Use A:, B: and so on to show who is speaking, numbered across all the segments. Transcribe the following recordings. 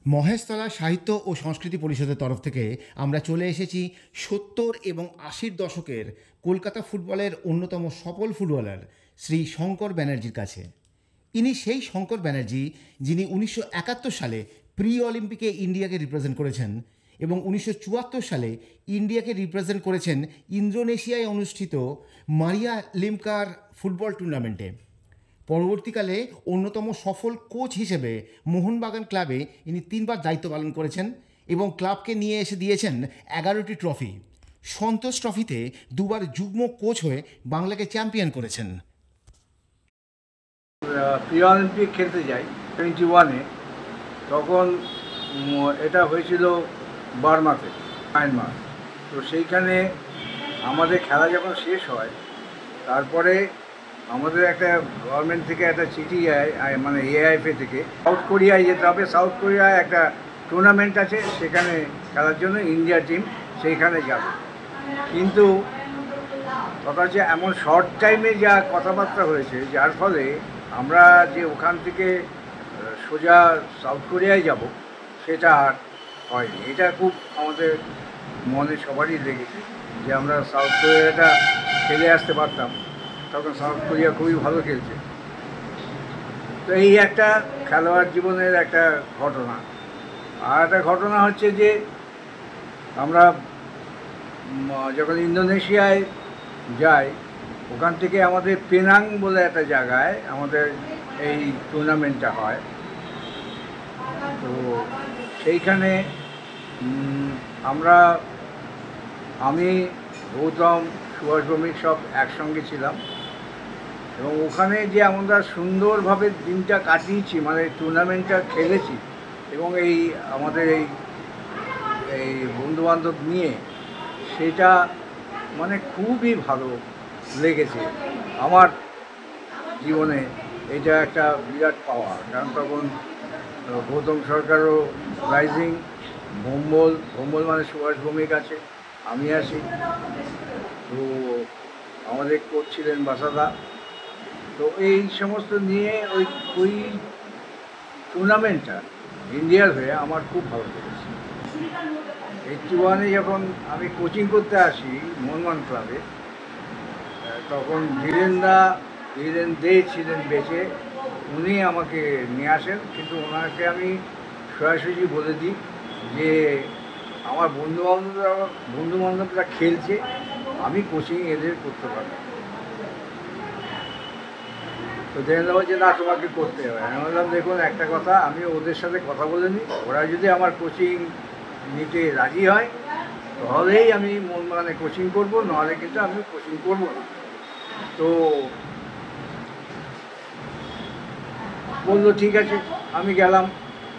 A: মহেশতলা সাহিত্য ও সংস্কৃতি পরিষদের তরফ থেকে আমরা চলে এসেছি ৭০ এবং ৮০ দশকের কলকাতা ফুটবলের অন্যতম সফল ফুটবলার শ্রী শঙ্কর ব্যানার্জির কাছে। ইনি সেই শঙ্কর ব্যানার্জি যিনি ১৯৭১ সালে প্রি অলিম্পিকে ইন্ডিয়াকে রিপ্রেজেন্ট করেছেন এবং ১৯৭৪ সালে ইন্ডিয়াকে রিপ্রেজেন্ট করেছেন ইন্দোনেশিয়ায় অনুষ্ঠিত মারিয়া লিমকার ফুটবল টুর্নামেন্টে। পরবর্তীকালে অন্যতম সফল কোচ হিসেবে মোহনবাগান ক্লাবে ইনি ৩বার দায়িত্ব পালন করেছেন এবং ক্লাবকে নিয়ে এসে দিয়েছেন ১১টি ট্রফি। সন্তোষ ট্রফিতে দুবার যুগ্ম কোচ হয়ে বাংলাকে চ্যাম্পিয়ন করেছেন।
B: প্রি অলিম্পিক খেলতে যাই 21-এ, তখন এটা হয়েছিল বার্মাতে, মায়ানমার। তো সেইখানে আমাদের খেলা যখন শেষ হয়, তারপরে আমাদের একটা গভর্নমেন্ট থেকে একটা চিঠি যায়, মানে এআইএফএ থেকে, সাউথ কোরিয়ায় যেতে হবে। সাউথ কোরিয়ায় একটা টুর্নামেন্ট আছে, সেখানে খেলার জন্য ইন্ডিয়া টিম সেইখানে যাবে। কিন্তু কথা হচ্ছে এমন শর্ট টাইমে যা কথাবার্তা হয়েছে, যার ফলে আমরা যে ওখান থেকে সোজা সাউথ কোরিয়ায় যাব সেটা আর হয়নি। এটা খুব আমাদের মনে সবারই লেগেছে যে আমরা সাউথ কোরিয়াটা খেলে আসতে পারতাম। তখন সাউথ কোরিয়া খুবই ভালো খেলছে। তো এই একটা খেলোয়াড় জীবনের একটা ঘটনা। আর একটা ঘটনা হচ্ছে যে আমরা যখন ইন্দোনেশিয়ায় যাই, ওখান থেকে আমাদের পেনাং বলে একটা জায়গায় আমাদের এই টুর্নামেন্টটা হয়। তো সেইখানে আমি, গৌতম, সুভাষ ভৌমিক সব একসঙ্গে ছিলাম এবং ওখানে যে আমরা সুন্দরভাবে দিনটা কাটিয়েছি, মানে টুর্নামেন্টটা খেলেছি এবং এই আমাদের এই বন্ধুবান্ধব নিয়ে, সেটা মানে খুবই ভালো লেগেছে আমার জীবনে। এটা একটা বিরাট পাওয়া, কারণ তখন গৌতম সরকারও রাইজিং, ভোম্বল মানে সুভাষ ভৌমিক আছে, আমি আছি। তো আমাদের কোচ ছিলেন বাসাদা। তো এই সমস্ত নিয়ে ওই টুর্নামেন্টটা ইন্ডিয়ার হয়ে আমার খুব ভালো লেগেছে। 81-এ যখন আমি কোচিং করতে আসি মোহনবাগান ক্লাবে, তখন ধীরেন দে ছিলেন বেঁচে, উনি আমাকে নিয়ে আসেন। কিন্তু ওনাকে আমি সোজাসুজি বলে দিই যে আমার বন্ধুবান্ধবরা খেলছে, আমি কোচিং এদের করতে পারবো। তো ধীরেন্দ্র বলছে না, তোমাকে করতে হবে। আমি বললাম দেখুন একটা কথা, আমি ওদের সাথে কথা বলে নিই, ওরা যদি আমার কোচিং নিতে রাজি হয় তাহলেই আমি মোহনবাগানে কোচিং করবো, নাহলে কিন্তু আমি কোচিং করবো না। তো বললো ঠিক আছে। আমি গেলাম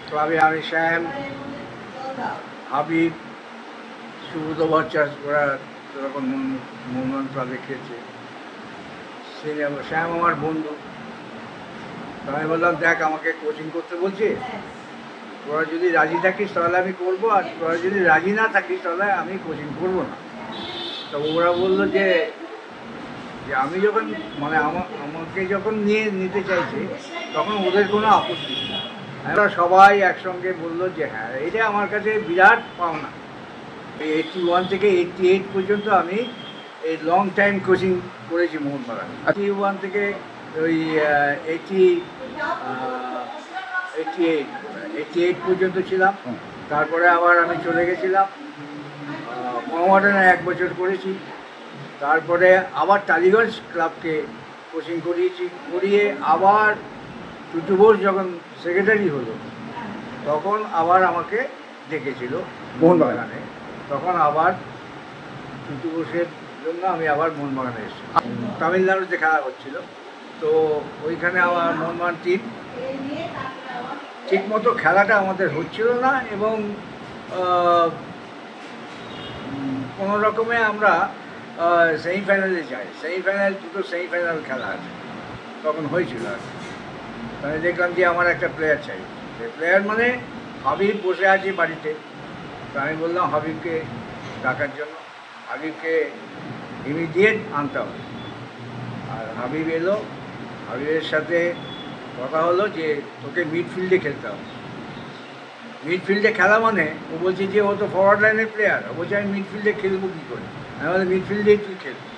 B: ক্লাবে। আমি, শ্যাম, হাবিব, সুব্রত ভট্টাচার্য, ওরা তখন মোহনবাগান ক্লাবে খেলছে। শ্যাম আমার বন্ধু। তো আমি বললাম দেখ, আমাকে কোচিং করতে বলছে, তোরা যদি রাজি থাকিস তাহলে আমি করবো, আর তোরা যদি রাজি না থাকিস তাহলে আমি কোচিং করবো না। তো ওরা বললো যে আমি যখন মানে আমাকে যখন নিতে চাইছে তখন ওদের কোনো আপত্তি নেই। আমরা সবাই একসঙ্গে বললো যে হ্যাঁ, এটা আমার কাছে বিরাট পাওনা। 81 থেকে 88 পর্যন্ত আমি এই লং টাইম কোচিং করেছি মোহনবাগান। 81 থেকে ওই 88 পর্যন্ত ছিলাম। তারপরে আবার আমি চলে গেছিলাম মোহামেডানে 1 বছর করেছি। তারপরে আবার টালিগঞ্জ ক্লাবকে কোচিং করিয়ে আবার টুটু বোস যখন সেক্রেটারি হলো, তখন আবার আমাকে ডেকেছিল মোহনবাগানে। তখন আবার টুটু বোসের জন্য আমি আবার মোহনবাগানে এসেছি। তামিলনাড়ুতে খেলা হচ্ছিল, তো ওইখানে আমার মোহনবাগান টিম ঠিকমতো খেলাটা আমাদের হচ্ছিল না এবং কোনো রকমে আমরা সেমিফাইনালে যাই। দুটো সেমিফাইনাল খেলা আছে তখন হয়েছিল। আর আমি দেখলাম যে আমার একটা প্লেয়ার চাই। প্লেয়ার মানে হাবিব বসে আছে বাড়িতে। তো আমি বললাম হাবিবকে ডাকার জন্য, হাবিবকে ইমিডিয়েট আনতে হবে। আর হাবিব এলো। হাবিবের সাথে কথা হলো যে তোকে মিডফিল্ডে খেলতে হবে। মিডফিল্ডে খেলা মানে ও বলছে যে ও তো ফরওয়ার্ড লাইনের প্লেয়ার, ও বলছে আমি মিডফিল্ডে খেলবো কী করে, আমি বলছি মিডফিল্ডেই তুই খেলবি।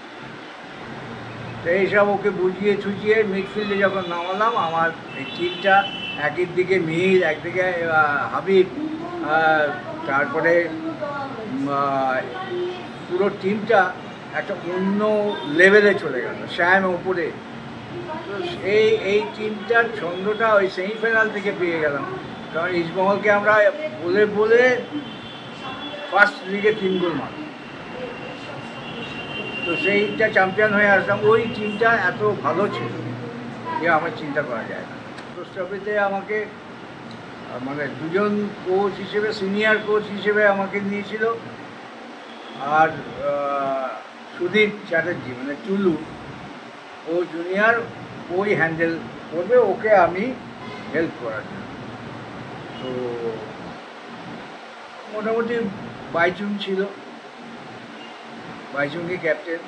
B: তো এইসব ওকে বুঝিয়ে ছুচিয়ে মিডফিল্ডে যখন নামালাম, আমার এই টিমটা একের দিকে মিহির, একদিকে হাবিব, তারপরে পুরো টিমটা একটা অন্য লেভেলে চলে গেল, শ্যাম ওপরে। তো এই টিমটার ছন্দটা ওই সেমিফাইনাল থেকে পেয়ে গেলাম, কারণ ইস্টবেঙ্গলকে আমরা বলে বলে ফার্স্ট লিগে 3 গোল মারলাম। তো সেইটা চ্যাম্পিয়ন হয়ে আসলাম। ওই টিমটা এত ভালো ছিল যে আমার চিন্তা করা যায় না। ট্রফিতে আমাকে মানে 2জন কোচ হিসেবে, সিনিয়র কোচ হিসেবে আমাকে নিয়েছিল, আর সুদীপ চ্যাটার্জি মানে টুলু, ও জুনিয়র, ওই হ্যান্ডেল করবে, ওকে আমি হেল্প করার জন্য। তো মোটামুটি বাইচুং ছিল, বাইচুংই ক্যাপ্টেন।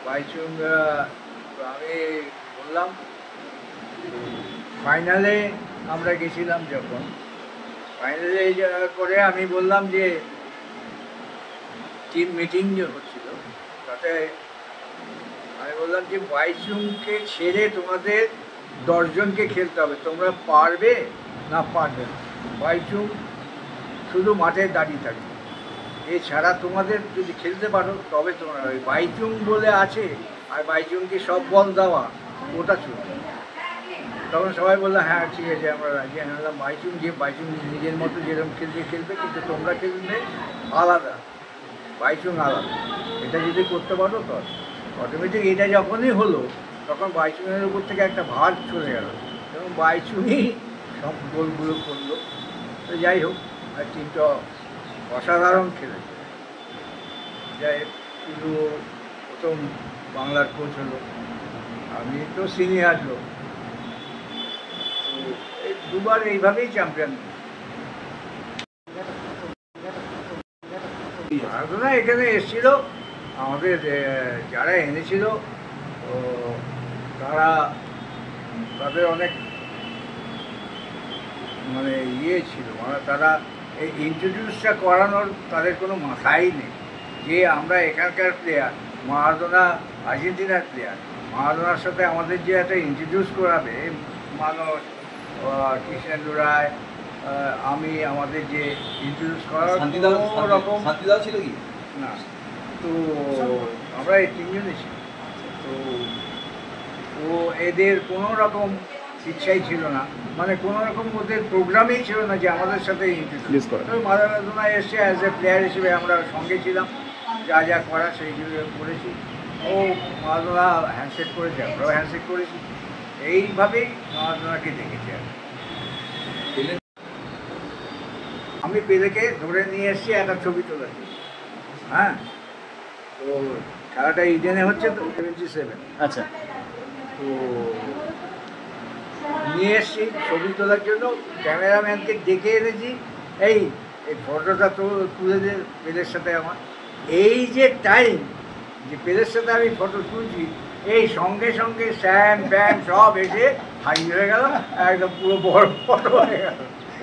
B: বাইচুং আমি বললাম, ফাইনালে আমরা গেছিলাম যখন, ফাইনালে করে আমি বললাম যে টিম মিটিং যে হচ্ছিল তাতে আমি বললাম যে বাইচুংকে ছেড়ে তোমাদের 10 জনকে খেলতে হবে, তোমরা পারবে না পারবে না। বাইচুং শুধু মাঠে দাঁড়িয়ে থাকবে, এছাড়া তোমাদের যদি খেলতে পারো তবে তোমরা। ওই বাইচুং বলে আছে, আর বাইচুংকে সব বল দেওয়া, ওটা চলবে। তখন সবাই বললো হ্যাঁ ঠিক আছে আমরা রাজি। আমি বললাম বাইচুং নিজের মতো যেরকম খেলবে, কিন্তু তোমরা খেলবে আলাদা, বাইচুং আলাদা। এটা যদি করতে পারো তো অটোমেটিক। এটা যখনই হলো তখন বাইচুংয়ের উপর থেকে একটা ভার চলে গেল এবং বাইচুংই সব গোলগুলো করলো। তো যাই হোক, আর টিমটা অসাধারণ খেলেছে। যাই হোক, কিন্তু প্রথম বাংলার কোচ হলো, আমি তো সিনিয়র লোক। তো এই 2বার এইভাবেই চ্যাম্পিয়ন। মারাদোনা এখানে এসেছিল, আমাদের যারা এনেছিল তাদের অনেক মানে ছিল, মানে তারা এই ইন্ট্রোডিউসটা করানোর তাদের কোনো মাথাই নেই যে আমরা এখানকার প্লেয়ার, মারাদোনা আর্জেন্টিনার প্লেয়ার, মারাদোনার সাথে আমাদের যে একটা ইন্ট্রোডিউস করাবে মানুষ, কৃষ্ণেন্দু রায়, আমি, আমাদের যে ইন্ট্রোডিউস করার রকম
C: ছিল কি
B: না। তো আমরা এই 3 জনই ছিল। তো ও এদের কোনো রকম ইচ্ছাই ছিল না, মানে কোনো রকম ওদের প্রোগ্রামেই ছিল না যে আমাদের সাথে ইন্ট্রোডিউস করা। তো মারাদোনা এসে অ্যাজ এ প্লেয়ার হিসেবে আমরা সঙ্গে ছিলাম, যা যা করা সেইগুলো করেছি। ও মারাদোনা হ্যান্ডশেক করেছে, আমরাও হ্যান্ডশেক করেছি। এইভাবেই মারাদোনাকে দেখেছি। আমি পেলেকে ধরে নিয়ে এসেছি একটা ছবি তোলাচ্ছি। হ্যাঁ, তো খেলাটা ইডেনে হচ্ছে তো 77।
C: আচ্ছা,
B: তো নিয়ে এসছি ছবি তোলার জন্য, ক্যামেরাম্যানকে ডেকে এনেছি, এই ফটোটা তো তুলে দে পেলের সাথে আমার। এই যে টাইম যে পেলের সাথে আমি ফটো তুলছি, এই সঙ্গে সঙ্গে স্যাম ব্যাম সব এসে হাজির হয়ে গেল, একদম পুরো বড় ফটো হয়ে গেল।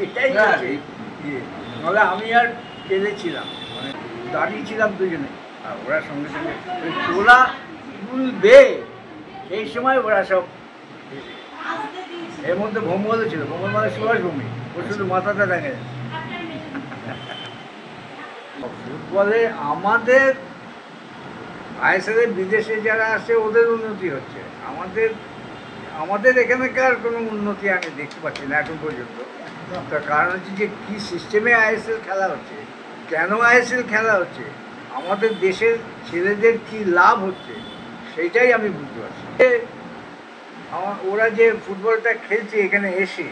B: এটাই নাহলে আমি আর পেলেছিলাম, মানে দাঁড়িয়েছিলাম দুজনে, আর ওরা সঙ্গে সঙ্গে তোলা তুলবে এই সময় ওরা সব। এর মধ্যে ভোমলও ছিল, ভোমল মানে সুভাষ ভূমি, ও শুধু মাথাটা দেখে। ফুটবলে আমাদের আইএসএলের বিদেশে যারা আসে ওদের উন্নতি হচ্ছে, আমাদের এখানকার কোনো উন্নতি আমি দেখতে পাচ্ছি না এখন পর্যন্ত। তার কারণ হচ্ছে যে কী সিস্টেমে আইএসএল খেলা হচ্ছে, কেন আইএসএল খেলা হচ্ছে, আমাদের দেশের ছেলেদের কি লাভ হচ্ছে, সেইটাই আমি বুঝতে পারছি। ওরা যে ফুটবলটা খেলছে এখানে এসে,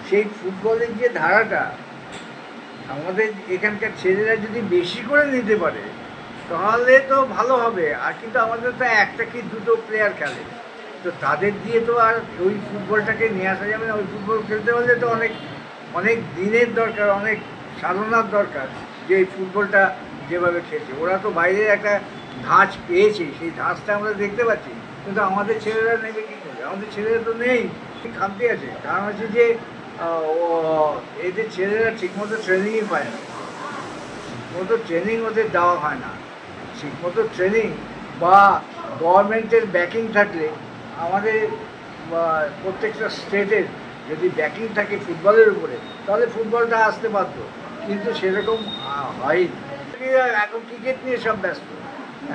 B: সেই ফুটবলের যে ধারাটা আমাদের এখানকার ছেলেরা যদি বেশি করে নিতে পারে তাহলে তো ভালো হবে। আর কিন্তু আমাদের তো একটা কি দুটো প্লেয়ার খেলে, তো তাদের দিয়ে তো আর ওই ফুটবলটাকে নিয়ে আসা যাবে না। ওই ফুটবল খেলতে হলে তো অনেক দিনের দরকার, অনেক সাধনার দরকার, যে এই ফুটবলটা যেভাবে খেলছে। ওরা তো বাইরে একটা ধাঁচ পেয়েছে, সেই ধাঁচটা আমরা দেখতে পাচ্ছি, কিন্তু আমাদের ছেলেরা নেবে কী করে? আমাদের ছেলেরা তো নেই, খামতি আছে। কারণ হচ্ছে যে এদের ছেলেরা ঠিকমতো ট্রেনিংই পায় না, ঠিকমতো ট্রেনিং ওদের দেওয়া হয় না। ঠিকমতো ট্রেনিং বা গভর্নমেন্টের ব্যাকিং থাকলে আমাদের প্রত্যেকটা স্টেটের যদি ব্যাকিং থাকে ফুটবলের উপরে, তাহলে ফুটবলটা আসতে পারত, কিন্তু সেরকম হয়নি। এখন ক্রিকেট নিয়ে সব ব্যস্ত।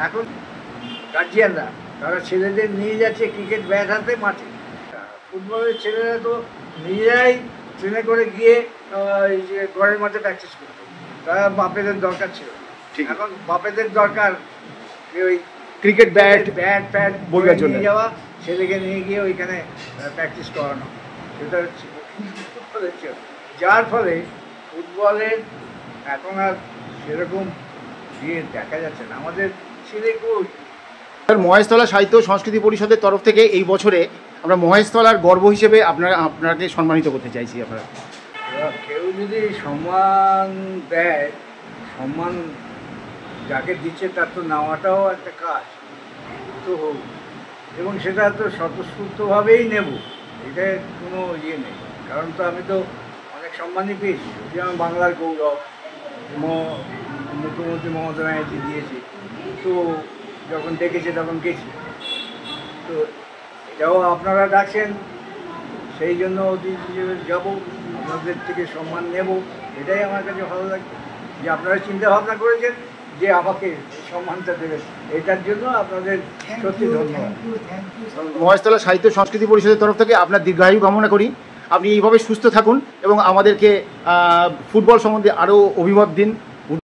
B: এখন গার্জিয়ানরা তারা ছেলেদের নিয়ে যাচ্ছে ক্রিকেট ব্যাট হাতে মাঠে। ফুটবলের ছেলেরা তো নিজেরাই ট্রেনে করে গিয়ে এই যে ঘরের মধ্যে প্র্যাকটিস করতো, তারা বাপেদের দরকার ছিল। এখন বাপেদের দরকার ওই
A: ক্রিকেট ব্যাট
B: ফ্যাট
A: বইবার জন্য
B: নিয়ে যাওয়া, ছেলেকে নিয়ে গিয়ে ওইখানে প্র্যাকটিস করানো, সেটা হচ্ছে ফুটবলের ছিল। যার ফলে ফুটবলের এখন আর সেরকম ইয়ে দেখা যাচ্ছে না। আমাদের ছেলে কই।
A: মহেশতলা সাহিত্য সংস্কৃতি পরিষদের তরফ থেকে এই বছরে আমরা মহেশতলার গর্ব হিসেবে আপনাকে সম্মানিত করতে চাইছি। আপনারা
B: কেউ যদি সম্মান দেয়, সম্মান যাকে দিচ্ছে তার তো নেওয়াটাও একটা কাজ তো হোক, এবং সেটা তো স্বতঃস্ফূর্তভাবেই নেব, এটা কোনো ইয়ে নেই। কারণ তো আমি তো অনেক সম্মানই পেয়েছি, যেমন বাংলার গৌরব মুখ্যমন্ত্রী মমতা ব্যানার্জি দিয়েছে, তো যখন ডেকেছে তখন গেছি। তো এটাও আপনারা ডাকছেন, সেই জন্য অতিথি হিসেবে যাবো, আপনাদের থেকে সম্মান নেব, এটাই আমার কাছে ভালো লাগছে যে আপনারা চিন্তা ভাবনা করেছেন যে আমাকে সম্মানটা দেবেন, এটার জন্য আপনাদের সত্যি ধন্যবাদ।
A: মহেশতলা সাহিত্য সংস্কৃতি পরিষদের তরফ থেকে আপনার দীর্ঘায়ু কামনা করি। আপনি এইভাবে সুস্থ থাকুন এবং আমাদেরকে ফুটবল সম্বন্ধে আরও অভিমত দিন।